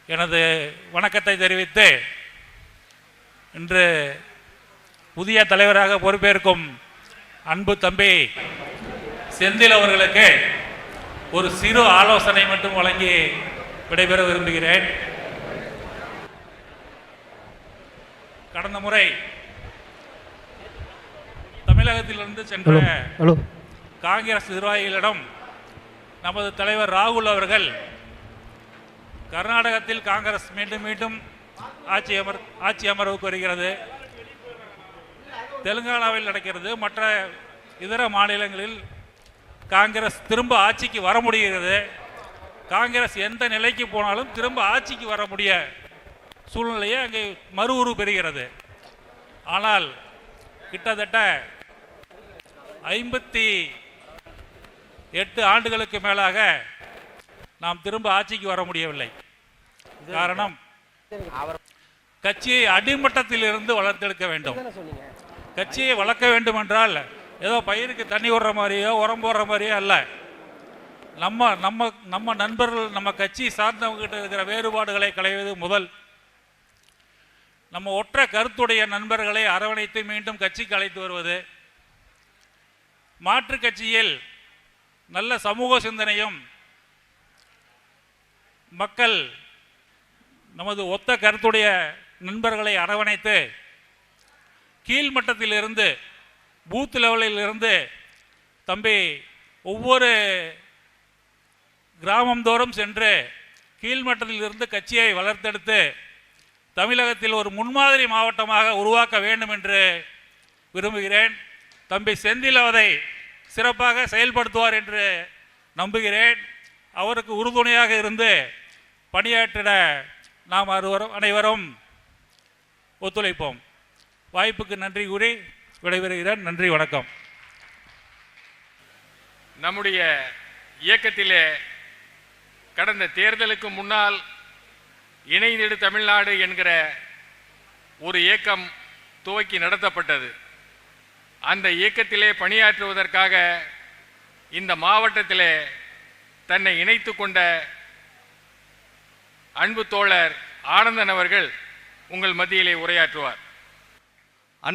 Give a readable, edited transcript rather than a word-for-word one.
எனது வணக்கத்தை தெரிவித்து இன்று புதிய தலைவராக பொறுப்பேற்கும் அன்பு தம்பி செந்தில் அவர்களுக்கு ஒரு சிறு ஆலோசனை மட்டும் வழங்கி விடைபெற விரும்புகிறேன். கடந்த முறை தமிழகத்திலிருந்து சென்ற காங்கிரஸ் நிர்வாகிகளிடம் நமது தலைவர் ராகுல் அவர்கள் கர்நாடகத்தில் காங்கிரஸ் மீண்டும் மீண்டும் ஆட்சி அமர்வுக்கு வருகிறது, தெலுங்கானாவில் நடக்கிறது, மற்ற இதர மாநிலங்களில் காங்கிரஸ் திரும்ப ஆட்சிக்கு வர முடிகிறது, காங்கிரஸ் எந்த நிலைக்கு போனாலும் திரும்ப ஆட்சிக்கு வர முடிய சூழ்நிலையை அங்கே மறு உரு பெறுகிறது. ஆனால் கிட்டத்தட்ட 58 ஆண்டுகளுக்கு மேலாக நாம் திரும்ப ஆட்சிக்கு வர முடியவில்லை. காரணம், கட்சியை அடிமட்டத்தில் இருந்து வளர்த்தெடுக்க வேண்டும். கட்சியை வளர்க்க வேண்டும் என்றால் ஏதோ பயிருக்கு தண்ணி விடுற மாதிரியோ உரம் போடுற மாதிரியோ அல்ல. நம்ம நண்பர்கள், நம்ம கட்சி சார்ந்தவங்கிட்ட இருக்கிற வேறுபாடுகளை களைவது முதல். நம்ம ஒற்ற கருத்துடைய நண்பர்களை அரவணைத்து மீண்டும் கட்சிக்கு அழைத்து வருவது, மாற்று கட்சியில் நல்ல சமூக சிந்தனையும் மக்கள் நமது ஒத்த கருத்துடைய நண்பர்களை அரவணைத்து கீழ்மட்டத்தில் இருந்து, பூத் லெவலில் இருந்து தம்பி ஒவ்வொரு கிராமந்தோறும் சென்று கீழ்மட்டத்தில் இருந்து கட்சியை வளர்த்தெடுத்து தமிழகத்தில் ஒரு முன்மாதிரி மாவட்டமாக உருவாக்க வேண்டும் என்று விரும்புகிறேன். தம்பி செந்தில் அதை சிறப்பாக செயல்படுத்துவார் என்று நம்புகிறேன். அவருக்கு உறுதுணையாக இருந்து பணியாற்றிட நாம் அனைவரும் ஒத்துழைப்போம். வாய்ப்புக்கு நன்றி கூறி விடைபெறுகிறேன். நன்றி, வணக்கம். நம்முடைய இயக்கத்திலே கடந்த தேர்தலுக்கு முன்னால் இணைந்திடு தமிழ்நாடு என்கிற ஒரு இயக்கம் துவக்கி நடத்தப்பட்டது. அந்த இயக்கத்திலே பணியாற்றுவதற்காக இந்த மாவட்டத்திலே தன்னை இணைத்து கொண்ட அன்பு தோழர் ஆனந்தன் அவர்கள் உங்கள் மத்தியிலே உரையாற்றுவார்.